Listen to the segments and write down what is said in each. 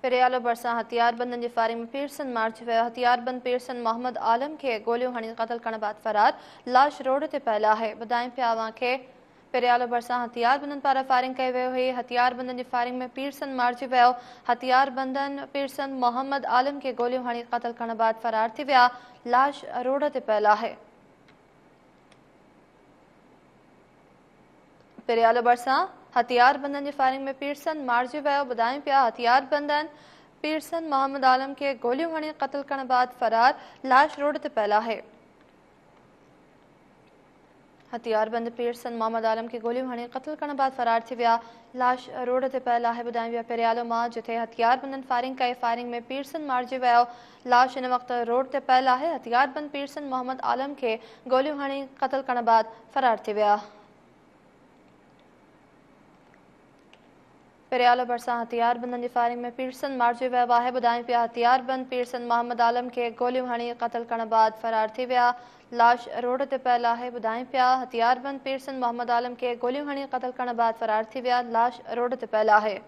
पेरियालो भरिसां हथियारबंदनि जी फायरिंग में पीरसन मारिजी वियो। हथियारबंद पीरसन मोहम्मद आलम खे गोलियूं हणी क़त्ल करण बाद फरार। लाश रोड ते पियल आहे। ॿुधायूं पिया अव्हांखे पेरियालो भरिसां हथियारबंदनि पारां फायरिंग कई वई हुई। हथियारबंदनि जी फायरिंग में पीरसन मारिजी वियो। हथियारबंदनि पीरसन मोहम्मद आलम खे गोलियूं हणी क़त्ल करण बाद फरार थी विया। लाश रोड ते पियल आहे। पेरियालो भरिसां हथियारबंदनि जी फायरिंग में पीरसन मारिजी वियो। ॿुधायूं पिया हथियारबंदनि पीरसन मोहम्मद आलम खे गोलियूं हणी क़त्ल करण बाद फरार। लाश रोड ते पियल आहे। हथियारबंद पीरसन मोहम्मद आलम खे गोलियूं हणी क़त्ल करण बाद फरार थी विया। लाश रोड ते पियल आहे। ॿुधायूं पिया पेरियालो मां जिथे हथियारबंदनि फायरिंग कई। फायरिंग में पीरसन मारिजी वियो। लाश हिन वक़्तु रोड ते पियल आहे। हथियारबंद पीरसन मोहम्मद आलम खे गोलियूं हणी क़त्ल करण बाद फरार थी विया। पेरियालो भरिसां हथियारबंदनि जी फायरिंग में पीरसन मारिजी वियो आहे। ॿुधायूं पिया हथियारबंद पीरसन मोहम्मद आलम खे गोलियूं हणी क़त्ल करण बाद फरार थी विया। लाश रोड ते पियल आहे। ॿुधायूं पिया हथियारबंद पीरसन मोहम्मद आलम खे गोलियूं हणी क़त्ल करण बाद फरार थी विया। लाश रोड ते पियल आहे।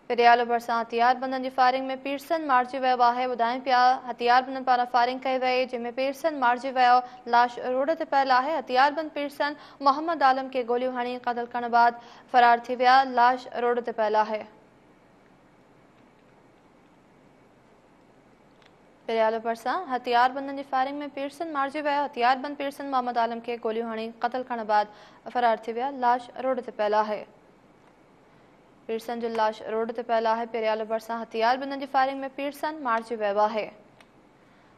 पेरियालो भरिसां हथियारबंदनि जी फायरिंग में पीरसन मारिजी वियो आहे। ॿुधायूं पिया हथियारबंदनि पारां फायरिंग कई वई जंहिंमें पीरसन मारिजी वियो। लाश रोड ते पियल आहे। हथियारबंद पीरसन मोहम्मद आलम खे गोलियूं हणी क़त्ल करण बाद फरार थी विया। लाश रोड ते पियल आहे। पेरियालो भरिसां हथियारबंदनि जी फायरिंग में पीरसन मारिजी वियो। हथियारबंद पीरसन मोहम्मद आलम खे गोलियूं हणी क़त्ल करण बाद फरार थी विया। लाश रोड ते पियल आहे। पीरसन जो लाश रोड ते पियल आहे। पेरियालो भरिसां हथियारबंदनि जी फायरिंग में पीरसन मारिजी वियो आहे।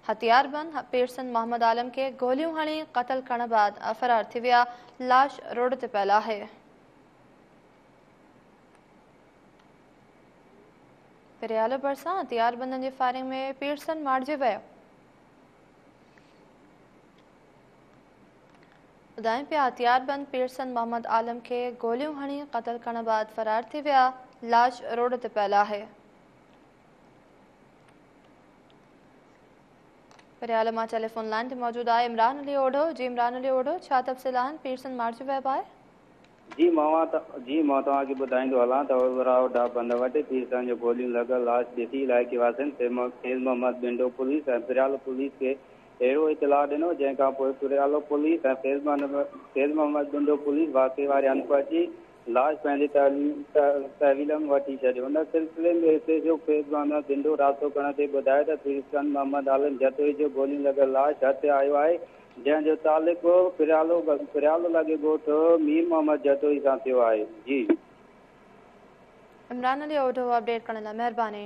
हथियारबंद पीरसन मोहम्मद आलम खे गोलियूं हणी क़त्ल करण बाद फरार थी विया। लाश रोड ते पियल आहे। पेरियालो भरिसां हथियारबंदनि जी फायरिंग में पीरसन मारिजी वियो। ॿुधायूं पिया हथियारबंद पीरसन मोहम्मद आलम खे गोलियूं हणी क़त्ल करण बाद फरार थी विया। लाश रोड ते पियल आहे। पेरियालो मां टेलीफोन लाइन ते मौजूद आहे इमरान अली ओढो। जी इमरान अली ओढो, छा तफ़सील आहिनि? पीरसन मारिजी वियो आहे। जी मां तव्हांखे ॿुधाईंदो हलां त ओवराव ढाबंद वटि पीरसन जो गोलियूं लॻल लाश ॾिसी इलाइक़े वासियुनि फैज़ मोहम्मद बिंडो पुलिस ऐं पेरियालो पुलिस खे अहिड़ो इतलाह ॾिनो जंहिंखां पोइ पेरियालो पुलिस ऐं फैज़ मोहम्मद बिंडो पुलिस वाक़े वारे हंधि पहुची लाश पंहिंजे तहवील में वठी छॾियो। उन सिलसिले में हिते जो फैज़ मोहम्मद बिंडो राब्तो करण ते ॿुधायो त पीरसन मोहम्मद आलम जतोई जो गोलियूं लॻल लाश हथ आयो आहे जंहिंजो तालुक़ु पेरियालो लॻे ॻोठु मीर मोहम्मद जतोई सां थियो आहे। जी इमरान अली ओढो अपडेट करण लाइ महिरबानी।